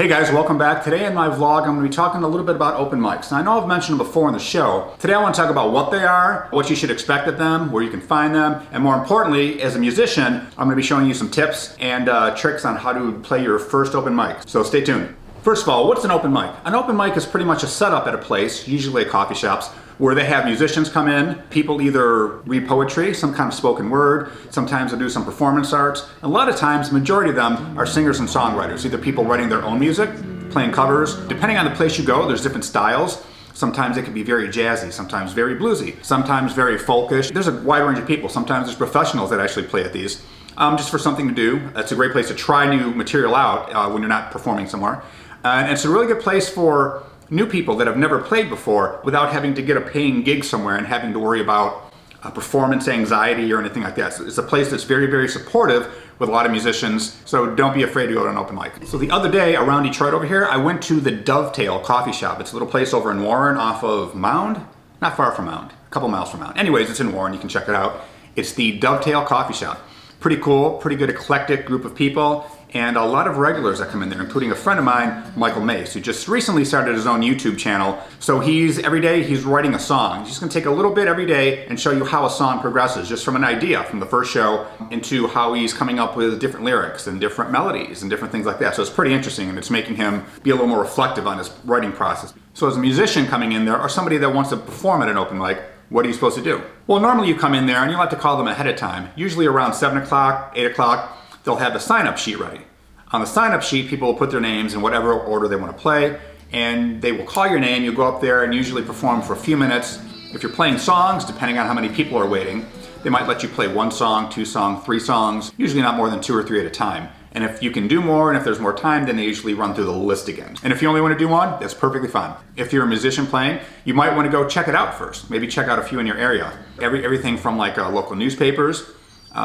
Hey guys, welcome back. Today in my vlog, I'm going to be talking a little bit about open mics. Now, I know I've mentioned them before in the show. Today I want to talk about what they are, what you should expect of them, where you can find them, and more importantly, as a musician, I'm going to be showing you some tips and tricks on how to play your first open mic. So stay tuned. First of all, what's an open mic? An open mic is pretty much a setup at a place, usually coffee shops, where they have musicians come in. People either read poetry, some kind of spoken word, sometimes they do some performance arts. A lot of times, the majority of them are singers and songwriters, either people writing their own music, playing covers. Depending on the place you go, there's different styles. Sometimes it can be very jazzy, sometimes very bluesy, sometimes very folkish. There's a wide range of people. Sometimes there's professionals that actually play at these, just for something to do. It's a great place to try new material out when you're not performing somewhere. And it's a really good place for new people that have never played before without having to get a paying gig somewhere and having to worry about performance anxiety or anything like that. So it's a place that's very, very supportive with a lot of musicians, so don't be afraid to go to an open mic. So the other day around Detroit over here, I went to the Dovetail coffee shop. It's a little place over in Warren off of Mound, not far from Mound, a couple miles from Mound. Anyways, it's in Warren, you can check it out. It's the Dovetail coffee shop. Pretty cool, pretty good eclectic group of people, and a lot of regulars that come in there, including a friend of mine, Michael Mace, who just recently started his own YouTube channel. So every day he's writing a song. He's just gonna take a little bit every day and show you how a song progresses, just from an idea from the first show into how he's coming up with different lyrics and different melodies and different things like that. So it's pretty interesting, and it's making him be a little more reflective on his writing process. So as a musician coming in there, or somebody that wants to perform at an open mic, what are you supposed to do? Well, normally you come in there and you'll have to call them ahead of time. Usually around 7 o'clock, 8 o'clock, they'll have the sign-up sheet ready. On the sign-up sheet, people will put their names in whatever order they want to play, and they will call your name. You go up there and usually perform for a few minutes. If you're playing songs, depending on how many people are waiting, they might let you play 1 song, 2 songs, 3 songs, usually not more than 2 or 3 at a time. And if you can do more, and if there's more time, then they usually run through the list again. And if you only want to do 1, that's perfectly fine. If you're a musician playing, you might want to go check it out first. Maybe check out a few in your area. Everything from like local newspapers.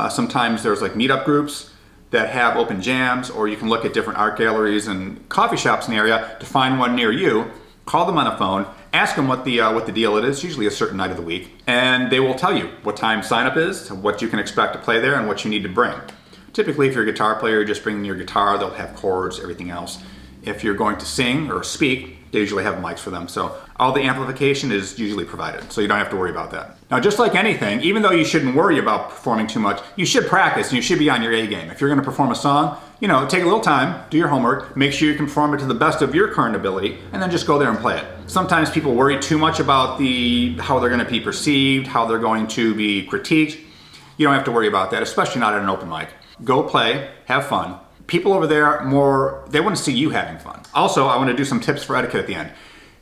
Sometimes there's like meetup groups that have open jams, or you can look at different art galleries and coffee shops in the area to find one near you. Call them on a phone, ask them what the deal it is, usually a certain night of the week, and they will tell you what time sign up is, what you can expect to play there, and what you need to bring. Typically, if you're a guitar player, just bring your guitar, they'll have chords, everything else. If you're going to sing or speak, they usually have mics for them. So all the amplification is usually provided, so you don't have to worry about that. Now, just like anything, even though you shouldn't worry about performing too much, you should practice and you should be on your A game. If you're gonna perform a song, take a little time, do your homework, make sure you can perform it to the best of your current ability, and then just go there and play it. Sometimes people worry too much about how they're gonna be perceived, how they're going to be critiqued. You don't have to worry about that, especially not at an open mic. Go play, have fun. People over there, they want to see you having fun. Also, I want to do some tips for etiquette at the end.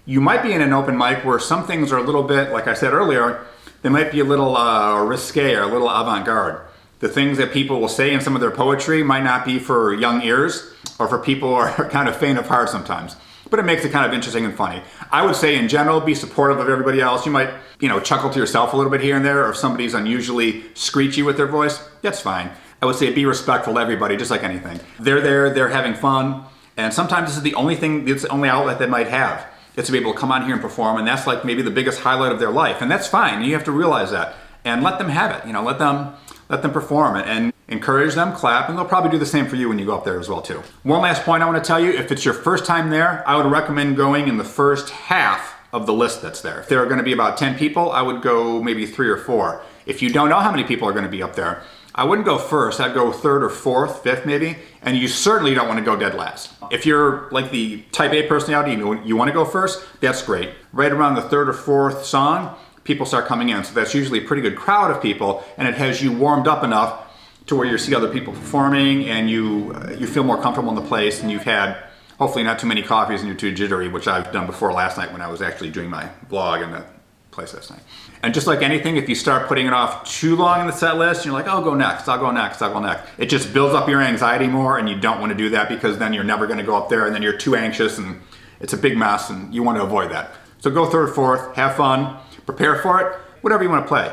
You might be in an open mic where some things are a little bit, like I said earlier, they might be a little risque or a little avant-garde. The things that people will say in some of their poetry might not be for young ears, or for people who are kind of faint of heart sometimes. But it makes it kind of interesting and funny. I would say in general, be supportive of everybody else. You might, chuckle to yourself a little bit here and there, or if somebody's unusually screechy with their voice, that's fine. I would say be respectful to everybody, just like anything. They're there, they're having fun, and sometimes this is the only thing, it's the only outlet they might have. It's to be able to come on here and perform, and that's like maybe the biggest highlight of their life, and that's fine. You have to realize that, and let them have it. Let them perform it, and encourage them, clap, and they'll probably do the same for you when you go up there as well too. One last point I want to tell you, if it's your first time there, I would recommend going in the first half of the list that's there. If there are going to be about 10 people, I would go maybe 3 or 4. If you don't know how many people are going to be up there, I wouldn't go first, I'd go 3rd or 4th, 5th maybe, and you certainly don't want to go dead last. If you're like the type A personality, you want to go first, that's great. Right around the 3rd or 4th song, people start coming in, so that's usually a pretty good crowd of people, and it has you warmed up enough to where you see other people performing, and you feel more comfortable in the place, and you've had hopefully not too many coffees and you're too jittery, which I've done before last night when I was actually doing my vlog in the place last night. And just like anything, if you start putting it off too long in the set list, you're like, I'll go next, I'll go next, I'll go next. It just builds up your anxiety more, and you don't want to do that, because then you're never going to go up there, and then you're too anxious, and it's a big mess, and you want to avoid that. So go 3rd, 4th, have fun, prepare for it, whatever you want to play.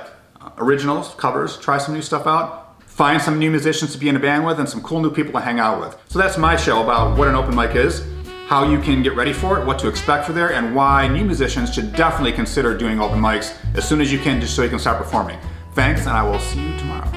Originals, covers, try some new stuff out, find some new musicians to be in a band with, and some cool new people to hang out with. So that's my show about what an open mic is, how you can get ready for it, what to expect for there, and why new musicians should definitely consider doing open mics as soon as you can, just so you can start performing. Thanks, and I will see you tomorrow.